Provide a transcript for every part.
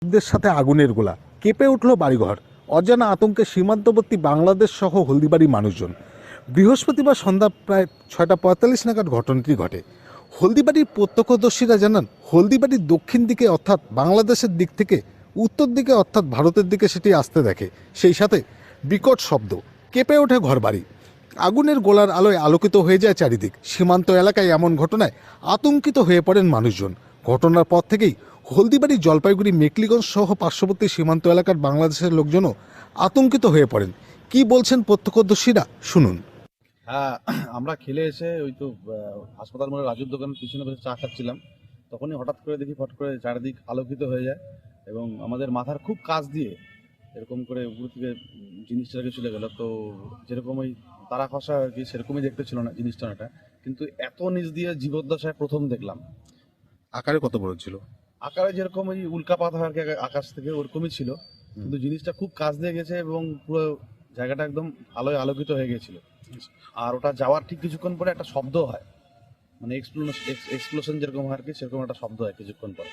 শব্দের সাথে আগুনের গোলা, কেঁপে উঠল বাড়িঘর, অজানা আতঙ্কে সীমান্তবর্তী বাংলাদেশ সহ হলদিবাড়ির মানুষজন। বৃহস্পতিবার সন্ধ্যা প্রায় 6:45 নাগাদ ঘটনাটি ঘটে। হলদিবাড়ির প্রত্যক্ষদর্শীরা জানান, হলদিবাড়ির দক্ষিণ দিকে অর্থাৎ বাংলাদেশের দিক থেকে উত্তর দিকে অর্থাৎ ভারতের দিকে সেটি আসতে দেখে। সেই সাথে বিকট শব্দ, কেঁপে ওঠে ঘরবাড়ি, আগুনের গোলার আলোয় আলোকিত হয়ে যায় চারিদিক। সীমান্ত এলাকায় এমন ঘটনায় আতঙ্কিত হয়ে পড়েন মানুষজন। ঘটনার পর থেকেই হলদিবাড়ি, জলপাইগুড়ি, মেকলিগঞ্জ সহ পার্শ্ববর্তী সীমান্ত এলাকার বাংলাদেশের লোকজনও আতঙ্কিত হয়ে পড়েন। কি বলছেন প্রত্যক্ষদর্শীরা, শুনুন। হ্যাঁ, আমরা খেলে এসে ওই তো হাসপাতাল মোড়ে রাজুর দোকান পিছনে বসে চা খাচ্ছিলাম। তখনই হঠাৎ করে দেখি ফট করে চারিদিক আলোকিত হয়ে যায় এবং আমাদের মাথার খুব কাছ দিয়ে এরকম করে উপর থেকে জিনিসটাকে চলে গেল। তো যেরকম ওই তারা খসা আর কি সেরকমই দেখতে ছিল না জিনিসটা, এটা কিন্তু এত নিচ দিয়ে জীবদ্দশায় প্রথম দেখলাম। আকারে কত বড় ছিল? আকারে যেরকম ওই উল্কাপাত হয় আর কি আকাশ থেকে, ওরকমই ছিল, কিন্তু জিনিসটা খুব কাছ দিয়ে গেছে এবং পুরো জায়গাটা একদম আলোয় আলোকিত হয়ে গেছিল। আর ওটা যাওয়ার ঠিক কিছুক্ষণ পরে একটা শব্দ হয়, মানে এক্সপ্লোশন যেরকম হয় আর কি সেরকম একটা শব্দ হয় কিছুক্ষণ পরে।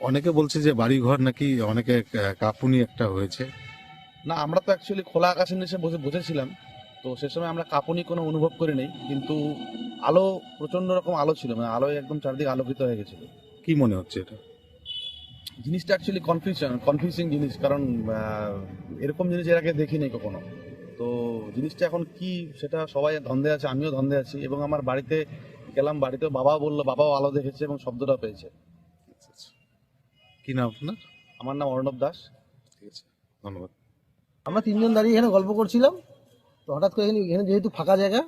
অনেকে বলছে যে বাড়িঘর নাকি অনেকে কাঁপুনি একটা হয়েছে। না, আমরা তো অ্যাকচুয়ালি খোলা আকাশের নিচে বসেছিলাম, তো সে সময় আমরা কাঁপুনি কোনো অনুভব করি নাই, কিন্তু আলো প্রচন্ড রকম আলো ছিল, মানে আলোয় একদম চারদিকে আলোকিত হয়ে গেছিল। কি মনে হচ্ছে এটা? জিনিসটা অ্যাকচুয়ালি কনফিউজিং জিনিস, কারণ এরকম জিনিস এর আগে দেখিনি কখনো। তো জিনিসটা এখন কি সেটা সবাই ধন্দে আছে, আমিও ধন্দে আছি। এবং আমার বাড়িতে গেলাম, বাড়িতেও বাবা বললো, বাবাও আলো দেখেছে এবং শব্দটা পেয়েছে। কি নাম আপনার? আমার নাম অর্ণব দাস। ঠিক আছে, ধন্যবাদ। আমরা তিনজন দাঁড়িয়ে এখানে গল্প করছিলাম, তো হঠাৎ করে এখানে যেহেতু ফাঁকা জায়গা,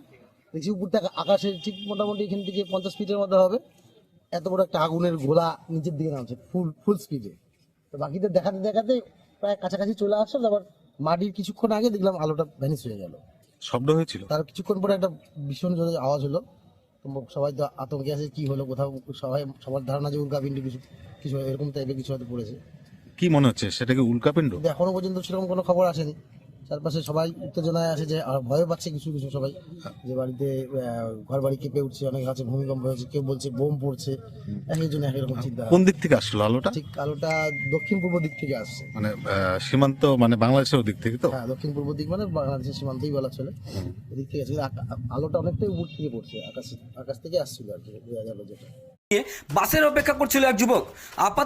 দেখছি উপরটা আকাশে ঠিক মোটামুটি এখান থেকে 50 ফিটের মধ্যে হবে, এত বড় একটা আগুনের গোলা নিচের দিকে নামছে ফুল স্পিডে। তো বাকিদের দেখাতে দেখাতে প্রায় কাছাকাছি চলে আসলো, তারপর মাটির কিছুক্ষণ আগে দেখলাম আলোটা ভ্যানিশ হয়ে গেল। শব্দ হয়েছিল? তার কিছুক্ষণ পরে একটা ভীষণ জোরে আওয়াজ হলো। তো সবাই তো আতঙ্কে আছে, কি হলো, কোথাও সবার ধারণা যে উল্কাপিণ্ড কিছু এরকম টাইপের কিছু হয়তো পড়েছে। কি মনে হচ্ছে, সেটা কি উল্কাপিণ্ড? কিন্তু এখনো পর্যন্ত সেরকম কোনো খবর আসেনি। চারপাশে সবাই উত্তেজনায় আছে, যে আর ভয় পাচ্ছে কিছু কিছু সবাই, যে বাড়িতে ঘর বাড়ি কেঁপে উঠছে, অনেক আছে ভূমিকম্প হয়েছে, কেউ বলছে বোম পড়ছে, এক একজন এক রকম চিন্তা। কোন দিক থেকে আসলো আলোটা? ঠিক আলোটা দক্ষিণ পূর্ব দিক থেকে আসছে। মানে সীমান্ত, মানে বাংলাদেশের দিক থেকে তো? হ্যাঁ, দক্ষিণ পূর্ব দিক মানে বাংলাদেশের সীমান্তই বলা চলে, ওদিক থেকে আসছে। আলোটা অনেকটাই উপর থেকে পড়ছে, আকাশ থেকে আসছিল আর কি, বোঝা গেল যেটা। বাসের অপেক্ষা করছিল এক যুবক। আপাতত